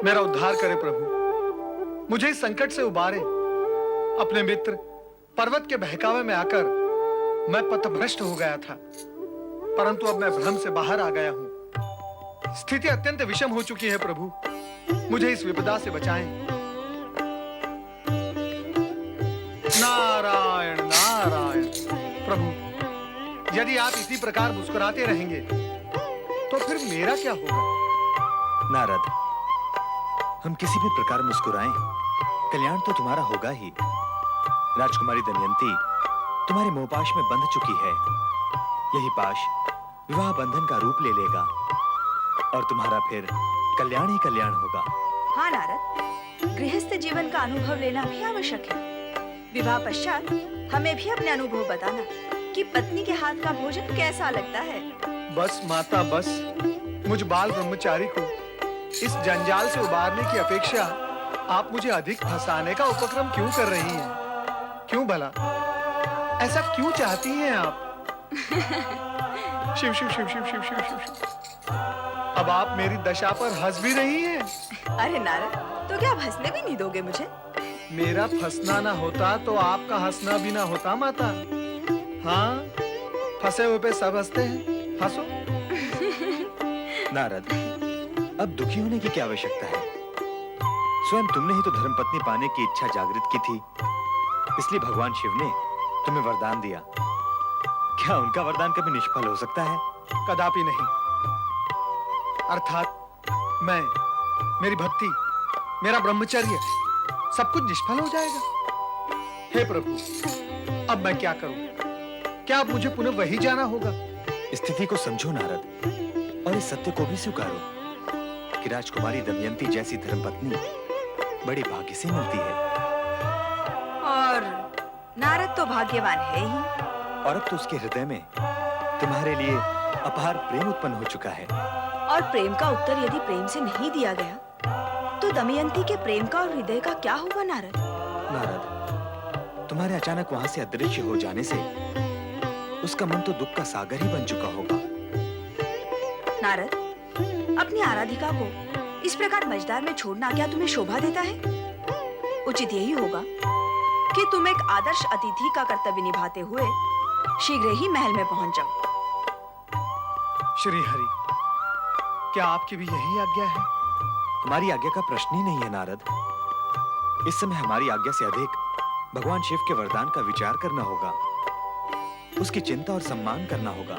मेरा उद्धार करे प्रभु, मुझे इस संकट से उबारे। अपने मित्र पर्वत के बहकावे में आकर मैं पथभ्रष्ट हो गया था, परंतु अब मैं भ्रम से बाहर आ गया हूं। स्थिति अत्यंत विषम हो चुकी है प्रभु, मुझे इस विपदा से बचाएं। नारायण नारायण। प्रभु, यदि आप इसी प्रकार मुस्कुराते रहेंगे तो फिर मेरा क्या होगा? नारद, हम किसी भी प्रकार मुस्कुराएं, कल्याण तो तुम्हारा होगा ही। राजकुमारी दमयंती तुम्हारे मोहपाश में बंध चुकी है। यही पाश विवाह बंधन का रूप ले लेगा और तुम्हारा फिर कल्याण ही कल्याण होगा। हाँ नारद, गृहस्थ जीवन का अनुभव लेना भी आवश्यक है। विवाह पश्चात हमें भी अपने अनुभव बताना कि पत्नी के हाथ का भोजन कैसा लगता है। बस माता बस, मुझ बाल ब्रह्मचारी को इस जंजाल से उबारने की अपेक्षा आप मुझे अधिक फंसाने का उपक्रम क्यों कर रही हैं? क्यों भला? ऐसा क्यों चाहती हैं आप? शिव शिव शिव शिव शिव शिव शिव शिव। अब आप मेरी दशा पर हंस भी रही हैं। अरे नारद, तो क्या आप हंसने भी नहीं दोगे मुझे? मेरा फंसना ना होता तो आपका हंसना भी ना होता माता। हाँ, फंसे हुए पे सब हंसते हैं, हंसो। नारद, अब दुखी होने की क्या आवश्यकता है? स्वयं तुमने ही तो धर्मपत्नी पाने की इच्छा जागृत की थी, इसलिए भगवान शिव ने तुम्हें वरदान दिया। क्या उनका वरदान कभी निष्फल हो सकता है? कदापि नहीं। अर्थात मैं, मेरी भक्ति, मेरा ब्रह्मचर्य सब कुछ निष्फल हो जाएगा। हे प्रभु, अब मैं क्या करूं? क्या अब मुझे पुनः वही जाना होगा? स्थिति को समझो नारद, और इस सत्य को भी स्वीकारो कि राजकुमारी दमयंती जैसी धर्मपत्नी बड़े भाग्य से मिलती है। और नारद तो भाग्यवान है ही। और अब तो उसके हृदय में तुम्हारे लिए अपार प्रेम उत्पन्न हो चुका है। और प्रेम का उत्तर यदि प्रेम से नहीं दिया गया तो दमयंती के प्रेम का और हृदय का क्या होगा नारद? नारद, तुम्हारे अचानक वहां से अदृश्य हो जाने से उसका मन तो दुख का सागर ही बन चुका होगा। नारद, अपनी आराधिका को इस प्रकार मझधार में छोड़ना क्या तुम्हें शोभा देता है? उचित यही होगा कि तुम एक आदर्श अतिथि का कर्तव्य निभाते हुए शीघ्र ही महल में पहुंच जाओ। श्री हरि, क्या आपकी भी यही आज्ञा है? हमारी आज्ञा का प्रश्न ही नहीं है नारद। इस समय हमारी आज्ञा से अधिक भगवान शिव के वरदान का विचार करना होगा, उसकी चिंता और सम्मान करना होगा।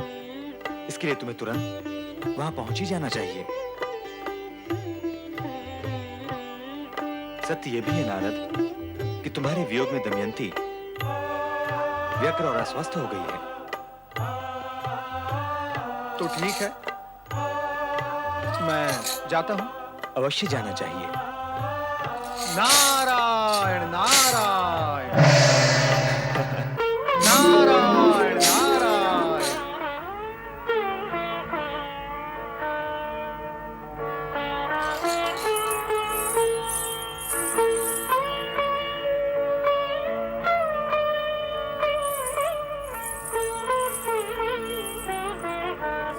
इसके लिए तुम्हें तुरंत वहां पहुंच ही जाना चाहिए। सत्य यह भी है नारद कि तुम्हारे वियोग में दमयंती व्यग्र और अस्वस्थ हो गई है। तो ठीक है, मैं जाता हूं। अवश्य जाना चाहिए। नारायण नारायण नारायण नारायण।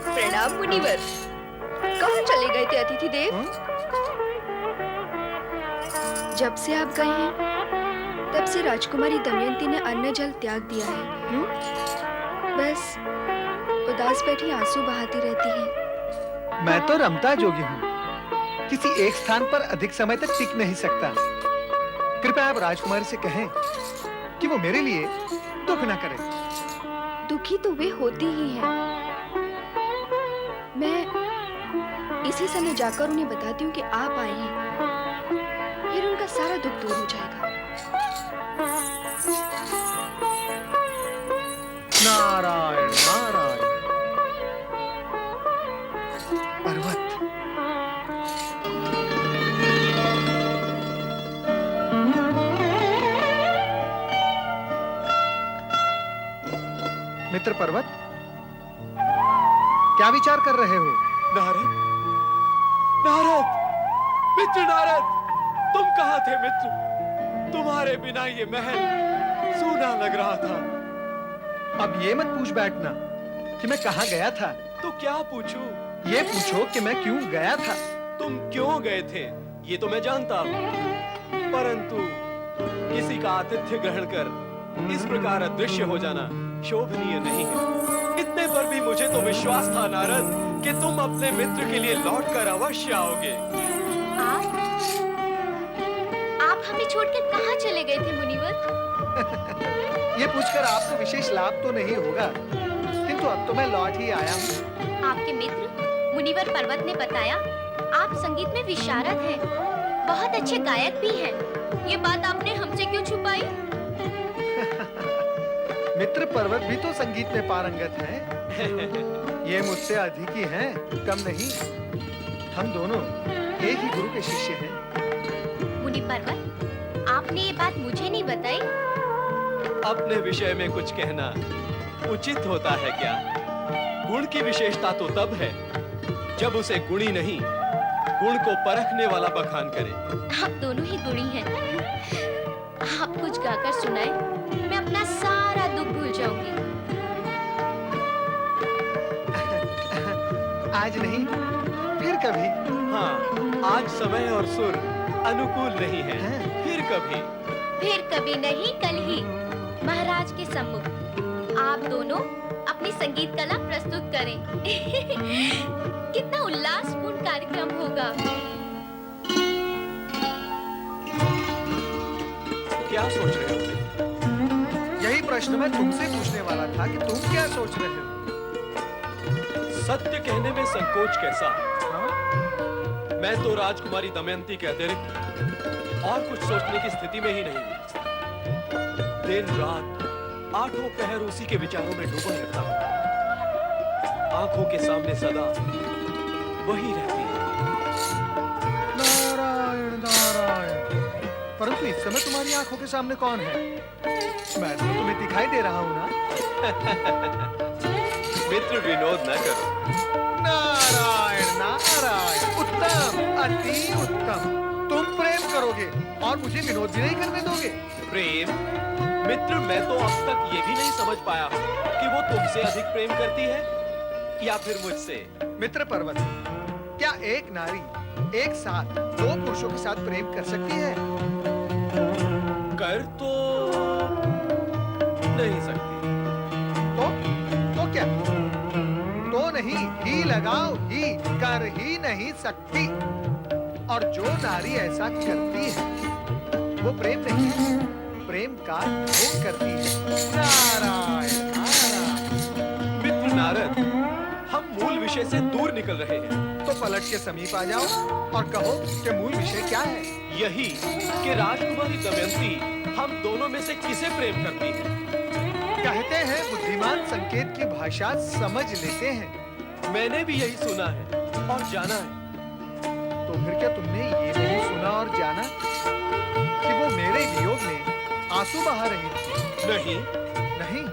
प्रणाम मुनिवर। कहाँ चले गए थे अतिथि देव? जब से आप गए हैं तब से राजकुमारी दमयंती ने अन्न जल त्याग दिया है। बस उदास बैठी आंसू बहाती रहती है। मैं तो रमता जोगी हूँ, किसी एक स्थान पर अधिक समय तक टिक नहीं सकता। कृपया आप राजकुमारी से कहें कि वो मेरे लिए दुख न करे। दुखी तो वे होती ही हैं। मैं इसी समय जाकर उन्हें बताती हूँ कि आप आए हैं, फिर उनका सारा दुख दूर हो जाएगा। नारायण नारायण। पर्वत, मित्र पर्वत, क्या विचार कर रहे हो? नारद, नारद, मित्र नारद, तुम कहाँ थे मित्र? तुम्हारे बिना ये महल सूना लग रहा था। अब ये मत पूछ बैठना कि मैं कहाँ गया था। तो क्या पूछूं? ये पूछो कि मैं क्यों गया था। तुम क्यों गए थे ये तो मैं जानता हूँ, परंतु किसी का आतिथ्य ग्रहण कर इस प्रकार अदृश्य हो जाना शोभनीय नहीं है। इतने पर भी मुझे तो विश्वास था नारद कि तुम अपने मित्र के लिए लौटकर अवश्य आओगे। आप हमें छोड़कर कहाँ चले गए थे मुनिवर? ये पूछकर आपको विशेष लाभ तो नहीं होगा, किंतु अब तो मैं लौट ही आया हूँ। आपके मित्र मुनिवर पर्वत ने बताया आप संगीत में विशारद हैं, बहुत अच्छे गायक भी हैं। ये बात आपने हमसे क्यों छुपाई? मित्र पर्वत भी तो संगीत में पारंगत हैं। ये मुझसे अधिक ही हैं, कम नहीं। हम दोनों एक ही गुरु के शिष्य हैं। मुनि पर्वत, आपने ये बात मुझे नहीं बताई? अपने विषय में कुछ कहना उचित होता है क्या? गुण की विशेषता तो तब है जब उसे गुणी नहीं, गुण को परखने वाला बखान करे। आप दोनों ही गुणी हैं। आप कुछ गाकर सुनाए, मैं अपना सारा दुख भूल जाऊंगी। आज नहीं, फिर कभी। हाँ, आज समय और सुर अनुकूल नहीं है, फिर कभी। फिर कभी नहीं, कल ही महाराज के सम्मुख आप दोनों अपनी संगीत कला प्रस्तुत करें। कितना उल्लासपूर्ण कार्यक्रम होगा। क्या सोच रहे हो? यही प्रश्न मैं तुमसे पूछने वाला था कि तुम क्या सोच रहे हो? सत्य कहने में संकोच कैसा? हाँ? मैं तो राजकुमारी दमयंती के अतिरिक्त और कुछ सोचने की स्थिति में ही नहीं हूँ। दिन रात आठों पहर उसी के विचारों में डूबा रहता हूँ। आंखों के सामने सदा वही रहती है। नारायण नारायण। परंतु इस समय तुम्हारी आंखों के सामने कौन है? मैं तो तुम्हें दिखाई दे रहा हूँ ना। मित्र, विनोद न करो। नारायण नारायण, उत्तम, अति उत्तम। तुम प्रेम करोगे और मुझे विनोद भी नहीं करने दोगे? प्रेम? मित्र, मैं तो अब तक ये भी नहीं समझ पाया हूँ कि वो तुमसे अधिक प्रेम करती है या फिर मुझसे। मित्र पर्वत, क्या एक नारी एक साथ दो पुरुषों के साथ प्रेम कर सकती है? कर तो नहीं सकती। तो क्या? तो नहीं, ही लगाओ, ही कर ही नहीं सकती। और जो नारी ऐसा करती है वो प्रेम नहीं, प्रेम का ढोंग करती है। नारायण नारायण। मित्र नारद, हम मूल विषय से दूर निकल रहे हैं। तो पलट के समीप आ जाओ और कहो कि मूल विषय क्या है? यही कि राजकुमारी दमयंती हम दोनों में से किसे प्रेम करती है। कहते हैं बुद्धिमान संकेत की भाषा समझ लेते हैं। मैंने भी यही सुना है और जाना है। तो फिर क्या तुमने ये नहीं सुना और जाना कि वो मेरे वियोग में आंसू बहा रही थी? नहीं। नहीं?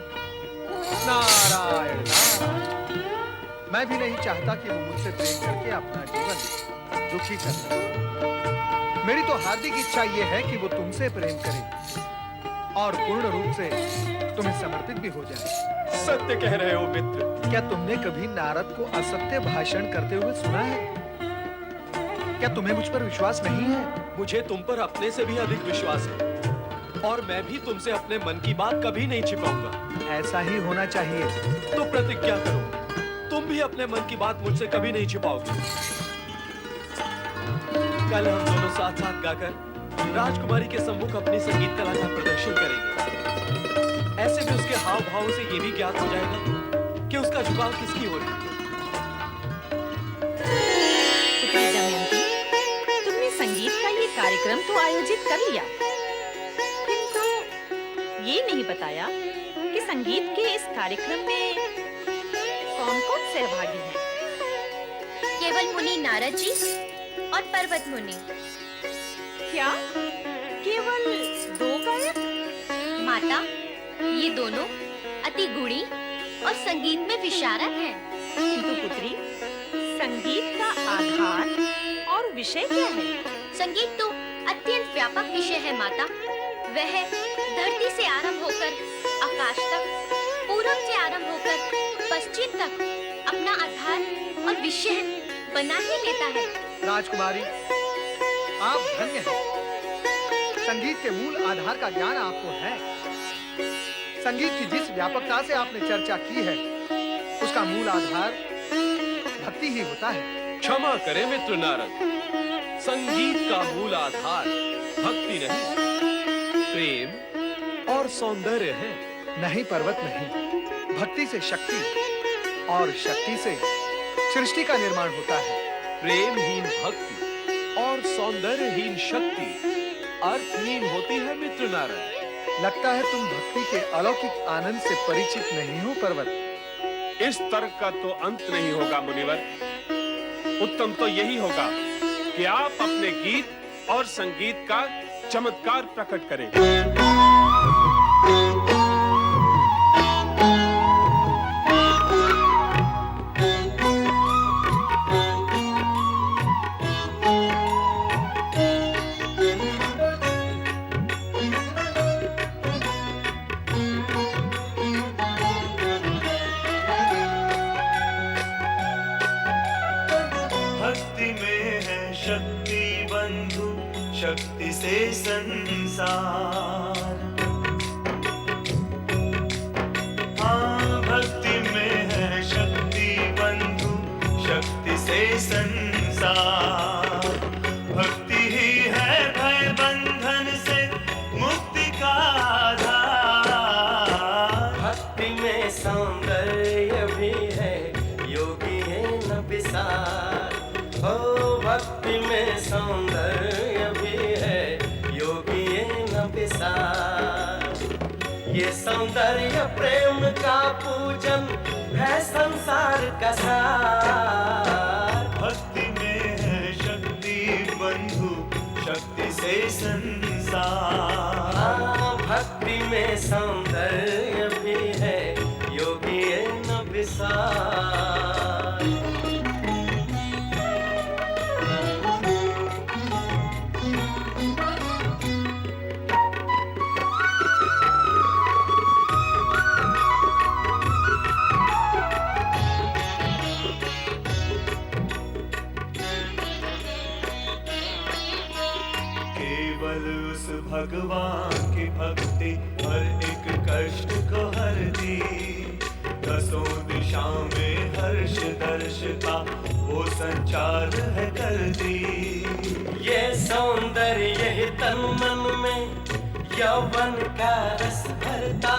नारायण नारायण। मैं भी नहीं चाहता कि वो मुझसे प्रेम करके अपना जीवन दुखी कर सके। मेरी तो हार्दिक इच्छा ये है कि वो तुमसे प्रेम करे और पूर्ण रूप से तुम्हें समर्पित भी हो जाए। सत्य कह रहे हो मित्र। क्या तुमने कभी नारद को असत्य भाषण करते हुए सुना है? क्या तुम्हें मुझ पर विश्वास नहीं है? मुझे तुम पर अपने से भी अधिक विश्वास है और मैं भी तुमसे अपने मन की बात कभी नहीं छिपाऊंगा। ऐसा ही होना चाहिए। तो प्रतिज्ञा करो, तुम भी अपने मन की बात मुझसे कभी नहीं छिपाओगे। कल हम दोनों साथ साथ गाकर राजकुमारी के सम्मुख अपनी संगीत कला का प्रदर्शन करेंगे। ऐसे में उसके हाव भाव से ये भी ज्ञात हो जाएगा कि उसका झुकाव किसकी ओर है। पुत्री दमयंती, तुमने संगीत का ये कार्यक्रम तो आयोजित कर लिया, किंतु ये नहीं बताया कि संगीत के इस कार्यक्रम में कौन-कौन सहभागी हैं? केवल मुनि नारद जी और पर्वत मुनि। क्या केवल 2 गायक? माता, ये दोनों अति गुणी और संगीत में विशारद हैं। किंतु पुत्री, संगीत का आधार और विषय क्या है? संगीत तो अत्यंत व्यापक विषय है माता। वह धरती से आरंभ होकर आकाश तक, पूरब से आरंभ होकर पश्चिम तक अपना आधार और विषय बना ही लेता है। राजकुमारी, आप धन्य हैं। संगीत के मूल आधार का ज्ञान आपको है। संगीत की जिस व्यापकता से आपने चर्चा की है, उसका मूल आधार भक्ति ही होता है। क्षमा करें मित्र नारद, संगीत का मूल आधार भक्ति नहीं, प्रेम और सौंदर्य है। नहीं पर्वत नहीं, भक्ति से शक्ति और शक्ति से सृष्टि का निर्माण होता है। प्रेमहीन भक्ति और सौंदर्यहीन शक्ति अर्थहीन होती है मित्र नारद। लगता है तुम भक्ति के अलौकिक आनंद से परिचित नहीं हो पर्वत। इस तर्क का तो अंत नहीं होगा मुनिवर। उत्तम तो यही होगा कि आप अपने गीत और संगीत का चमत्कार प्रकट करें। भक्ति में है शक्ति बंधु, शक्ति से संसार। हाँ, भक्ति में है शक्ति बंधु, शक्ति से संसार। भक्ति ही है भय बंधन से मुक्ति का आधार। भक्ति में सौंदर्य भी है, योगी है न विसार। ओ भक्ति में सौंदर्य भी है, योगी है न विसार। ये सौंदर्य प्रेम का पूजन है संसार का सार। भक्ति में है शक्ति बंधु, शक्ति से संसार। हाँ, भक्ति में सौंदर्य भी है, योगी है न विसार। केवल उस भगवान की भक्ति हर एक कष्ट को हर दी। दसों दिशा में हर्ष दर्श का वो संचार है कर दी। ये सौंदर्य ही तन मन में यौवन का रस भरता।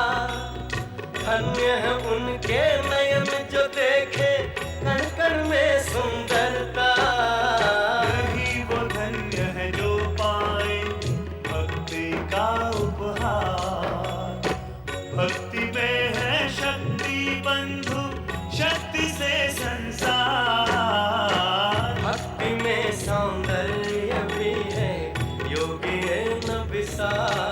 धन्य है उनके नयन जो देखे कण कण में सुंदरता। यही वो धन्य है जो पाए भक्ति का उपहार। भक्ति में है शक्ति बंधु, शक्ति से संसार। भक्ति में सौंदर्य भी है, योगी है न विसार।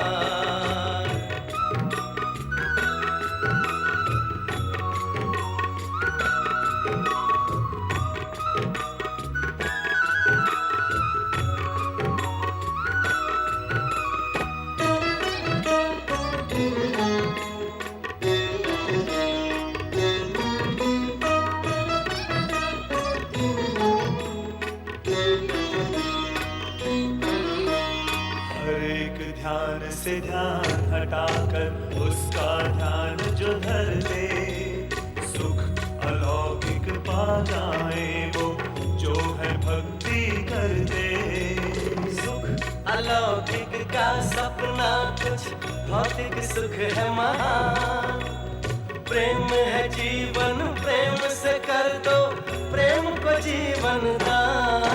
हर एक ध्यान से ध्यान हटाकर उसका ध्यान जो धर दे, सुख अलौकिक पा जाए वो जो है भक्ति कर दे। सुख अलौकिक का सपना कुछ भौतिक सुख है महान। प्रेम है जीवन, प्रेम से कर दो प्रेम को जीवन दान।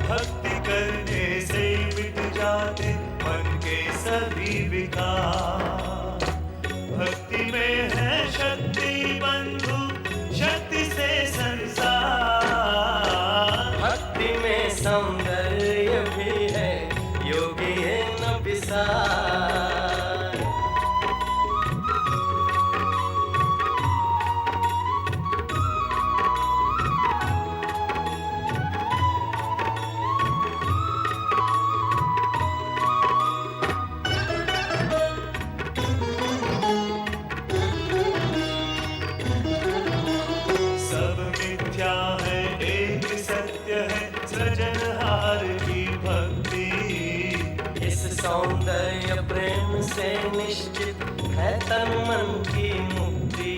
भक्ति करने से मिट जाते मन के सभी विकार। भक्ति में है शक्ति बंधु, शक्ति से संसार। भक्ति में सौंदर्य भी है, योगी है न विसार। सब मिथ्या है, एक सत्य है, सृजनहार की भक्ति। सौंदर्य प्रेम से निश्चित है तन मन की मुक्ति।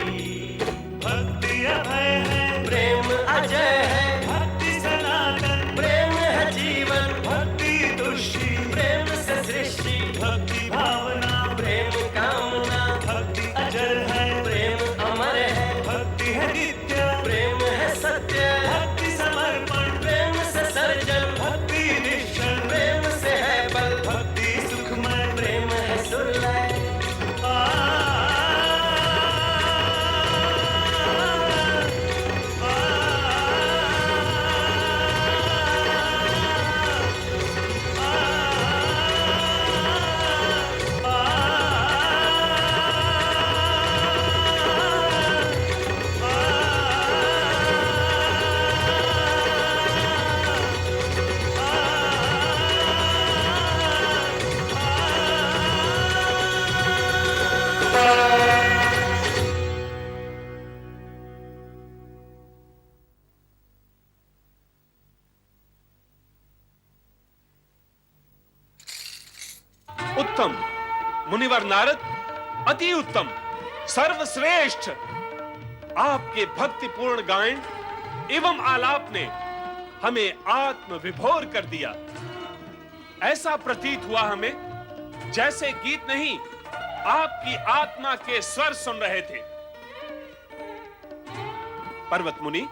भक्ति अभय है, प्रेम अजय है, भक्ति सनातन, प्रेम है जीवन, भक्ति तुष्टि, प्रेम से सृष्टि, भक्ति भावना, प्रेम कामना, भक्ति अजर है, प्रेम अमर है, भक्ति है नित्य, प्रेम है सत्य, भक्ति समर्पण, प्रेम से सर्जन, भक्ति निश्चल, प्रेम से है बल, भक्ति सुखमय, प्रेम है सुरलय। उत्तम मुनिवर नारद, अति उत्तम, सर्वश्रेष्ठ। आपके भक्तिपूर्ण गायन एवं आलाप ने हमें आत्म विभोर कर दिया। ऐसा प्रतीत हुआ हमें जैसे गीत नहीं, आपकी आत्मा के स्वर सुन रहे थे। पर्वत मुनि,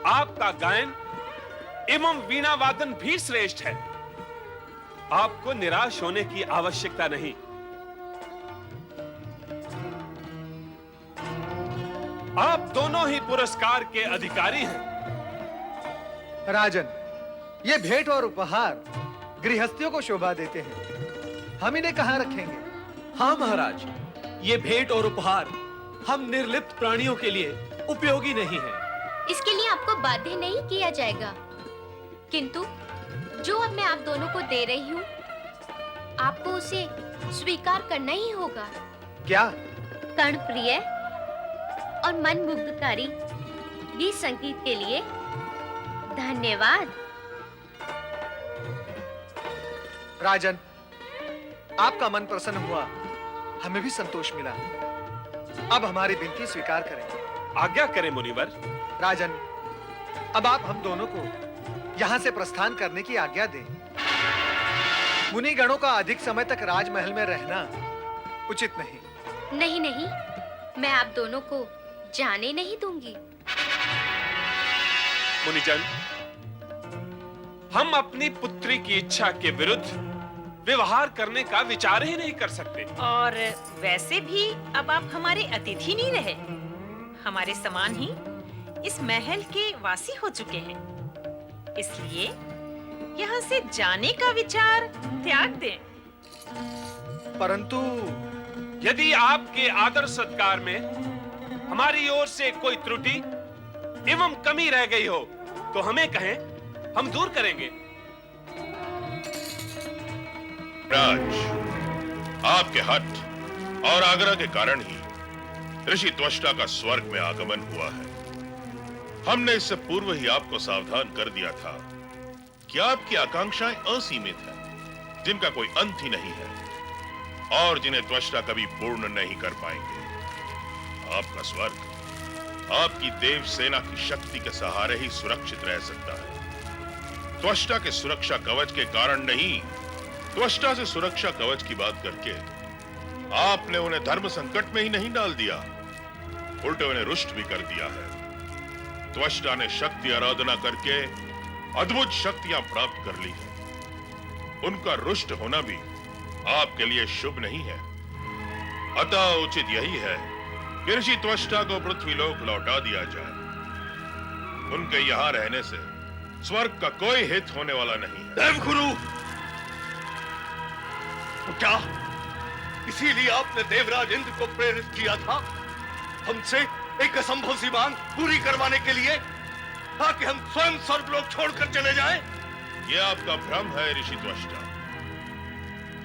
आपका गायन एवं वीणा वादन भी श्रेष्ठ है। आपको निराश होने की आवश्यकता नहीं। आप दोनों ही पुरस्कार के अधिकारी हैं। राजन, ये भेंट और उपहार गृहस्थियों को शोभा देते हैं। हम इन्हें कहाँ रखेंगे? हाँ महाराज, ये भेंट और उपहार हम निर्लिप्त प्राणियों के लिए उपयोगी नहीं है। इसके लिए आपको बाध्य नहीं किया जाएगा, किंतु जो अब मैं आप दोनों को दे रही हूँ, आपको उसे स्वीकार करना ही होगा। क्या? कर्णप्रिय और मन मुग्धकारी गीत संगीत के लिए धन्यवाद। राजन, आपका मन प्रसन्न हुआ, हमें भी संतोष मिला। अब हमारी विनती स्वीकार करें। आज्ञा करें मुनिवर। राजन, अब आप हम दोनों को यहां से प्रस्थान करने की आज्ञा दें। मुनि गणों का अधिक समय तक राजमहल में रहना उचित नहीं। नहीं नहीं, मैं आप दोनों को जाने नहीं दूंगी। मुनिजन, हम अपनी पुत्री की इच्छा के विरुद्ध व्यवहार करने का विचार ही नहीं कर सकते। और वैसे भी अब आप हमारे अतिथि नहीं रहे, हमारे समान ही इस महल के वासी हो चुके हैं। इसलिए यहाँ से जाने का विचार त्याग दें। परंतु यदि आपके आदर सत्कार में हमारी ओर से कोई त्रुटि एवं कमी रह गई हो तो हमें कहें, हम दूर करेंगे। राज, आपके हठ और आग्रह के कारण ही ऋषि त्वष्टा का स्वर्ग में आगमन हुआ है। हमने इससे पूर्व ही आपको सावधान कर दिया था कि आपकी आकांक्षाएं असीमित हैं, जिनका कोई अंत ही नहीं है और जिन्हें त्वष्टा कभी पूर्ण नहीं कर पाएंगे। आपका स्वर्ग आपकी देव सेना की शक्ति के सहारे ही सुरक्षित रह सकता है। त्वष्टा के सुरक्षा कवच के कारण नहीं, त्वष्टा से सुरक्षा कवच की बात करके आपने उन्हें धर्म संकट में ही नहीं डाल दिया, उल्टे उन्हें रुष्ट भी कर दिया है। त्वष्टा ने शक्ति आराधना करके अद्भुत शक्तियां प्राप्त कर ली है। उनका रुष्ट होना भी आपके लिए शुभ नहीं है। अतः उचित यही है कि ऋषि त्वष्टा को पृथ्वीलोक लौटा दिया जाए। उनके यहां रहने से स्वर्ग का कोई हित होने वाला नहीं है। देवगुरु, तो क्या इसीलिए आपने देवराज इंद्र को प्रेरित किया था हमसे एक असंभव सी मांग पूरी करवाने के लिए, ताकि हम स्वयं स्वर्गलोक छोड़कर चले जाएं? यह आपका भ्रम है ऋषि त्वष्टा।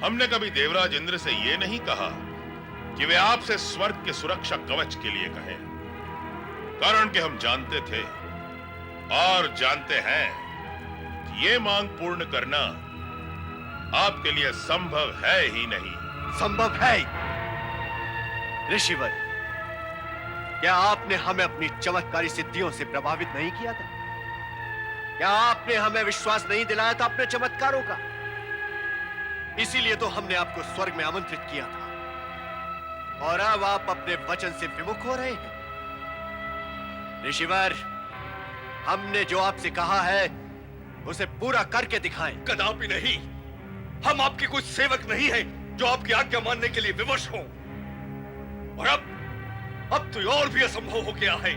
हमने कभी देवराज इंद्र से यह नहीं कहा कि वे आपसे स्वर्ग के सुरक्षा कवच के लिए कहें, कारण कि हम जानते थे और जानते हैं कि यह मांग पूर्ण करना आपके लिए संभव है ही नहीं। संभव है। ऋषिवर, क्या आपने हमें अपनी चमत्कारी सिद्धियों से प्रभावित नहीं किया था? क्या आपने हमें विश्वास नहीं दिलाया था अपने चमत्कारों का? इसीलिए तो हमने आपको स्वर्ग में आमंत्रित किया था, और अब आप अपने वचन से विमुख हो रहे हैं। ऋषिवर, हमने जो आपसे कहा है उसे पूरा करके दिखाएं। कदापि नहीं। हम आपके कुछ सेवक नहीं हैं जो आपकी आज्ञा मानने के लिए विवश हों। और अब तो और भी असंभव हो गया है।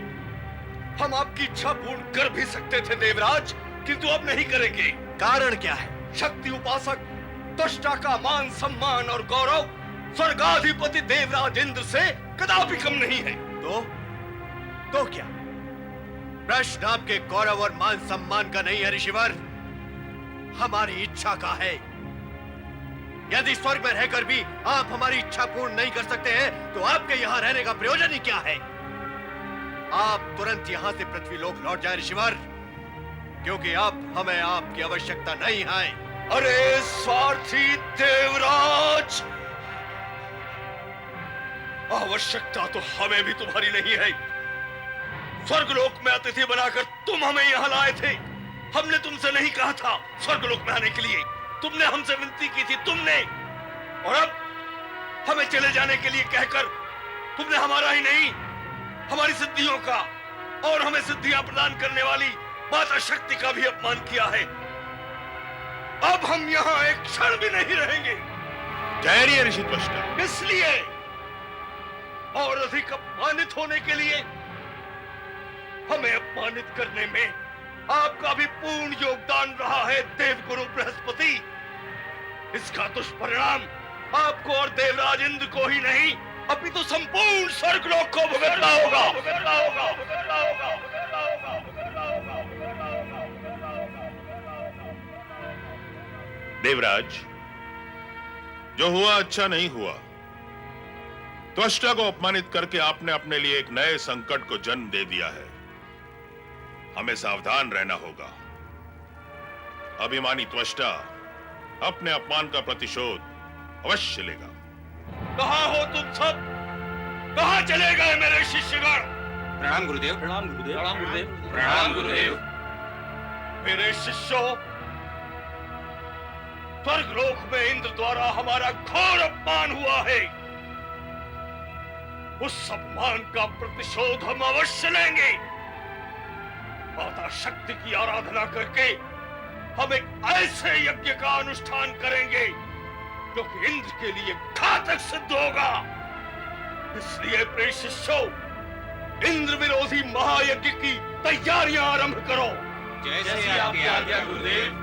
हम आपकी इच्छा पूर्ण कर भी सकते थे देवराज, किंतु अब नहीं करेंगे। कारण क्या है? शक्ति उपासक त्वष्टा का मान सम्मान और गौरव स्वर्गाधिपति देवराज इंद्र से कदापि कम नहीं है। तो क्या प्रश्न आपके गौरव और मान सम्मान का नहीं है ऋषिवर, हमारी इच्छा का है। यदि स्वर्ग में रहकर भी आप हमारी इच्छा पूर्ण नहीं कर सकते हैं, तो आपके यहाँ रहने का प्रयोजन ही क्या है? आप तुरंत यहाँ से पृथ्वी लोक लौट जाए ऋषिवर, क्योंकि अब हमें आपकी आवश्यकता नहीं है। अरे स्वार्थी देवराज, आवश्यकता तो हमें भी तुम्हारी नहीं है। स्वर्गलोक में अतिथि बनाकर तुम हमें यहाँ लाए थे। हमने तुमसे नहीं कहा था स्वर्गलोक में आने के लिए, तुमने हमसे विनती की थी तुमने। और अब हमें चले जाने के लिए कहकर तुमने हमारा ही नहीं, हमारी सिद्धियों का और हमें सिद्धियां प्रदान करने वाली माता शक्ति का भी अपमान किया है। अब हम यहाँ एक क्षण भी नहीं रहेंगे। ठहरिए ऋषि त्वष्टा। इसलिए और अधिक अपमानित होने के लिए, हमें अपमानित करने में आपका भी पूर्ण योगदान रहा है देवगुरु बृहस्पति। इसका दुष्परिणाम आपको और देवराज इंद्र को ही नहीं, अपितु संपूर्ण स्वर्गलोक को भुगतना होगा। देवराज, जो हुआ अच्छा नहीं हुआ। त्वष्टा को अपमानित करके आपने अपने लिए एक नए संकट को जन्म दे दिया है। हमें सावधान रहना होगा। अभिमानी त्वष्टा अपने अपमान का प्रतिशोध अवश्य लेगा। कहाँ हो तुम सब? कहाँ चले गए मेरे शिष्यगण? प्रणाम गुरुदेव। प्रणाम गुरुदेव। प्रणाम गुरुदेव। प्रणाम गुरुदेव। मेरे शिष्यों, स्वर्गलोक में इंद्र द्वारा हमारा घोर अपमान हुआ है। उस अपमान का प्रतिशोध हम अवश्य लेंगे। माता शक्ति की आराधना करके हम एक ऐसे यज्ञ का अनुष्ठान करेंगे जो कि इंद्र के लिए घातक सिद्ध होगा। इसलिए प्रिय शिष्यों, इंद्र विरोधी महायज्ञ की तैयारियां आरंभ करो। जैसे आपकी आज्ञा गुरुदेव।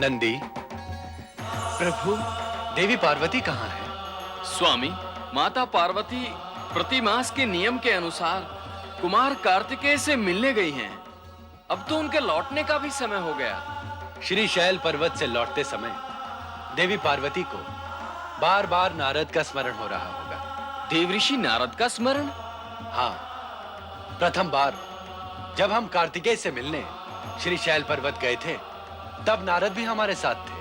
नंदी, प्रभु, देवी पार्वती कहाँ है? स्वामी, माता पार्वती प्रतिमास के नियम के अनुसार कुमार कार्तिकेय से मिलने गई हैं। अब तो उनके लौटने का भी समय हो गया। श्री शैल पर्वत से लौटते समय देवी पार्वती को बार बार नारद का स्मरण हो रहा होगा। देवऋषि नारद का स्मरण? हाँ, प्रथम बार जब हम कार्तिकेय से मिलने श्री शैल पर्वत गए थे, तब नारद भी हमारे साथ थे।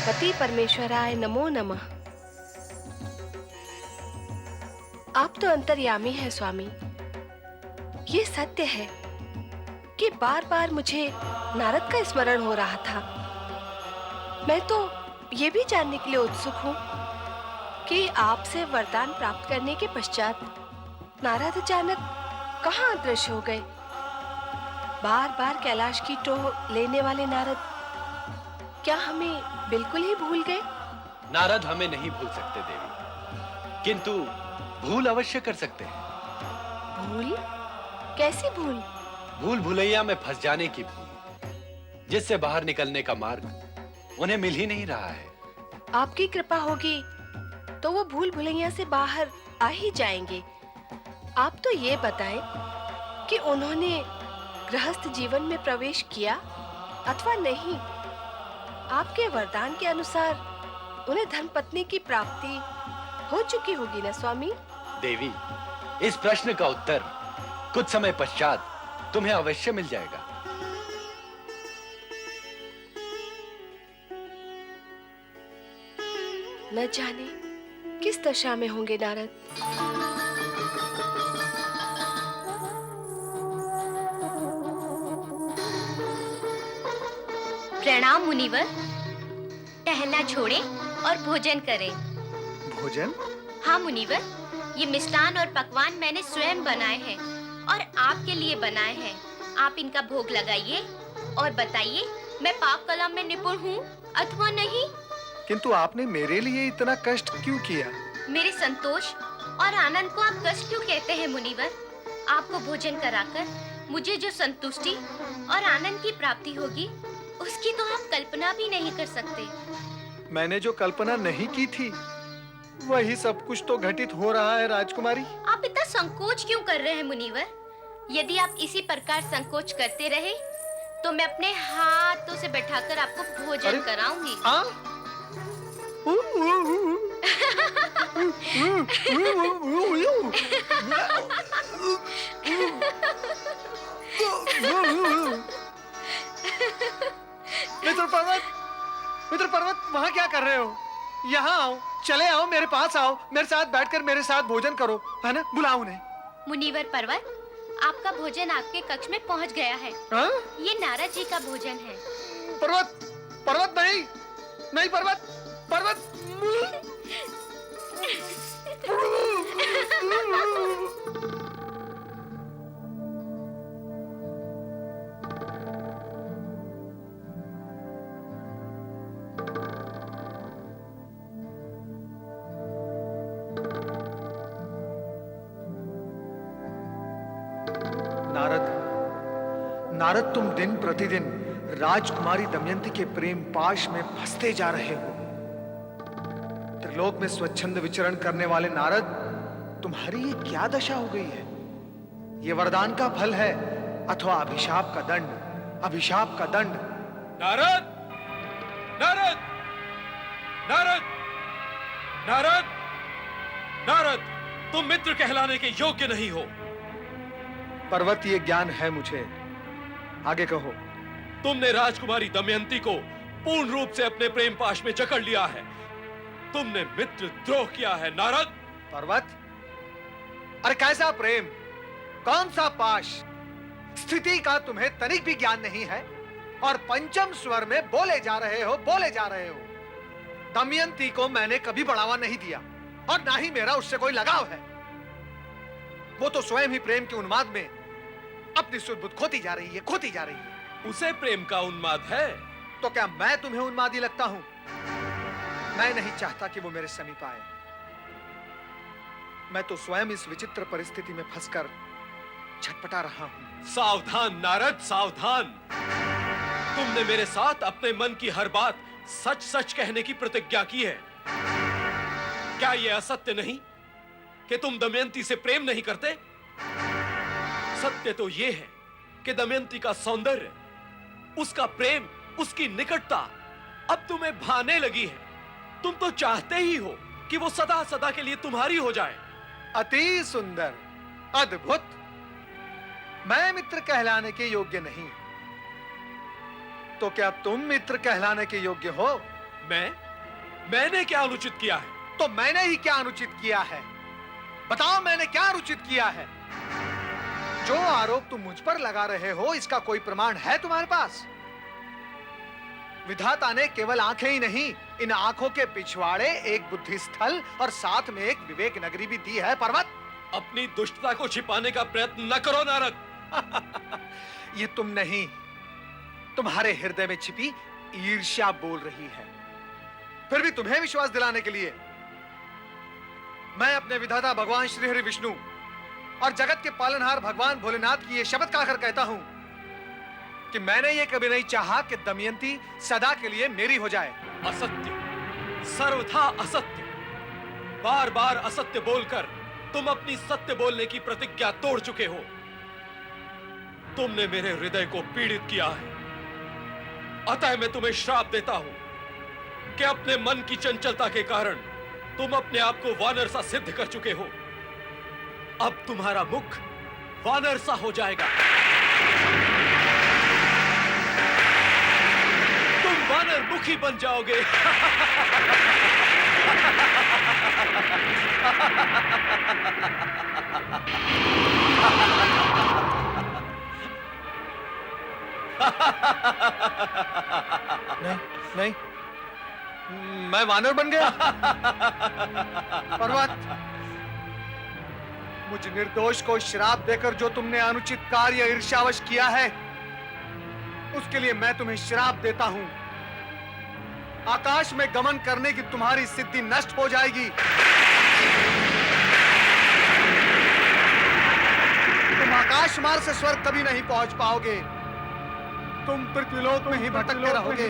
पति परमेश्वराय नमो नमः। आप तो अंतर्यामी हैं स्वामी। ये सत्य है कि बार बार मुझे नारद का स्मरण हो रहा था। मैं तो ये भी जानने के लिए उत्सुक हूँ कि आपसे वरदान प्राप्त करने के पश्चात नारद अचानक कहाँ अदृश्य हो गए। बार बार कैलाश की टोह लेने वाले नारद क्या हमें बिल्कुल ही भूल गए? नारद हमें नहीं भूल सकते देवी, किंतु भूल अवश्य कर सकते हैं। भूल? कैसी भूल? भूल भुलैया में फंस जाने की भूल, जिससे बाहर निकलने का मार्ग उन्हें मिल ही नहीं रहा है। आपकी कृपा होगी तो वो भूल भुलैया से बाहर आ ही जाएंगे। आप तो ये बताएं कि उन्होंने गृहस्थ जीवन में प्रवेश किया अथवा नहीं। आपके वरदान के अनुसार उन्हें धर्मपत्नी की प्राप्ति हो चुकी होगी ना स्वामी? देवी, इस प्रश्न का उत्तर कुछ समय पश्चात तुम्हें अवश्य मिल जाएगा। न जाने किस दशा में होंगे नारद। प्रणाम मुनिवर। टहलना छोड़ें और भोजन करें। भोजन? हाँ मुनिवर, ये मिष्टान और पकवान मैंने स्वयं बनाए हैं और आपके लिए बनाए हैं। आप इनका भोग लगाइए और बताइए मैं पाक कला में निपुण हूँ अथवा नहीं। किंतु आपने मेरे लिए इतना कष्ट क्यों किया? मेरे संतोष और आनंद को आप कष्ट क्यों कहते हैं मुनिवर? आपको भोजन कराकर मुझे जो संतुष्टि और आनंद की प्राप्ति होगी उसकी तो आप कल्पना भी नहीं कर सकते। मैंने जो कल्पना नहीं की थी वही सब कुछ तो घटित हो रहा है राजकुमारी। आप इतना संकोच क्यों कर रहे हैं मुनिवर? यदि आप इसी प्रकार संकोच करते रहे तो मैं अपने हाथों से बैठाकर आपको भोजन कराऊंगी। मित्र पर्वत, वहाँ क्या कर रहे हो? यहाँ आओ, चले आओ, मेरे पास आओ, मेरे साथ बैठकर मेरे साथ भोजन करो, है ना? बुलाओ उन्हें। मुनिवर पर्वत, आपका भोजन आपके कक्ष में पहुँच गया है। ये नारद जी का भोजन है। पर्वत नहीं, नहीं पर्वत, पर्वत। नारद, तुम दिन प्रतिदिन राजकुमारी दमयंती के प्रेम पाश में फंसते जा रहे हो। त्रिलोक में स्वच्छंद विचरण करने वाले नारद, तुम्हारी ये क्या दशा हो गई है? ये वरदान का फल है अथवा अभिशाप का दंड? अभिशाप का दंड। नारद, नारद, नारद, नारद, नारद, तुम मित्र कहलाने के योग्य नहीं हो। पर्वत, ये ज्ञान है मुझे, आगे कहो। तुमने राजकुमारी दमयंती को पूर्ण रूप से अपने प्रेम पाश में जकड़ लिया है। तुमने मित्र द्रोह किया है नारद। पर्वत, अरे कैसा प्रेम, कौन सा पाश? स्थिति का तुम्हें तनिक भी ज्ञान नहीं है और पंचम स्वर में बोले जा रहे हो, बोले जा रहे हो। दमयंती को मैंने कभी बढ़ावा नहीं दिया और ना ही मेरा उससे कोई लगाव है। वो तो स्वयं ही प्रेम के उन्माद में अपनी सुध-बुध खोती जा रही है, खोती जा रही है। उसे प्रेम का उन्माद है तो क्या मैं तुम्हें उन्मादी लगता हूं? मैं नहीं चाहता कि वो मेरे समीप आए। मैं तो स्वयं इस विचित्र परिस्थिति में फंसकर छटपटा रहा हूं। सावधान नारद, सावधान। तुमने मेरे साथ अपने मन की हर बात सच सच कहने की प्रतिज्ञा की है। क्या यह असत्य नहीं कि तुम दमयंती से प्रेम नहीं करते? सत्य तो यह है कि दमयंती का सौंदर्य, उसका प्रेम, उसकी निकटता अब तुम्हें भाने लगी है। तुम तो चाहते ही हो कि वो सदा सदा के लिए तुम्हारी हो जाए। अति सुंदर, अद्भुत। मैं मित्र कहलाने के योग्य नहीं, तो क्या तुम मित्र कहलाने के योग्य हो? मैंने क्या अनुचित किया है? तो मैंने ही क्या अनुचित किया है? बताओ, मैंने क्या अनुचित किया है? जो आरोप तुम मुझ पर लगा रहे हो, इसका कोई प्रमाण है तुम्हारे पास? विधाता ने केवल आंखें ही नहीं, इन आंखों के पिछवाड़े एक बुद्धि स्थल और साथ में एक विवेक नगरी भी दी है पर्वत। अपनी दुष्टता को छिपाने का प्रयत्न न करो नारद। ये तुम नहीं, तुम्हारे हृदय में छिपी ईर्ष्या बोल रही है। फिर भी तुम्हें विश्वास दिलाने के लिए मैं अपने विधाता भगवान श्री हरि विष्णु और जगत के पालनहार भगवान भोलेनाथ की ये शपथ खाकर कहता हूं कि मैंने ये कभी नहीं चाहा कि दमयंती सदा के लिए मेरी हो जाए। असत्य, सर्वथा असत्य। बार बार असत्य बोलकर तुम अपनी सत्य बोलने की प्रतिज्ञा तोड़ चुके हो। तुमने मेरे हृदय को पीड़ित किया है, अतः मैं तुम्हें श्राप देता हूं कि अपने मन की चंचलता के कारण तुम अपने आप को वानर सा सिद्ध कर चुके हो। अब तुम्हारा मुख वानर सा हो जाएगा। तुम वानर मुखी बन जाओगे। नहीं, नहीं, मैं वानर बन गया। पर्वत, मुझ निर्दोष को श्राप देकर जो तुमने अनुचित कार्य ईर्ष्यावश किया है, उसके लिए मैं तुम्हें श्राप देता हूं। आकाश में गमन करने की तुम्हारी सिद्धि नष्ट हो जाएगी। तुम आकाश मार्ग से स्वर्ग कभी नहीं पहुंच पाओगे। तुम पृथ्वीलोक में ही भटकते रहोगे।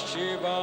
शिवाय।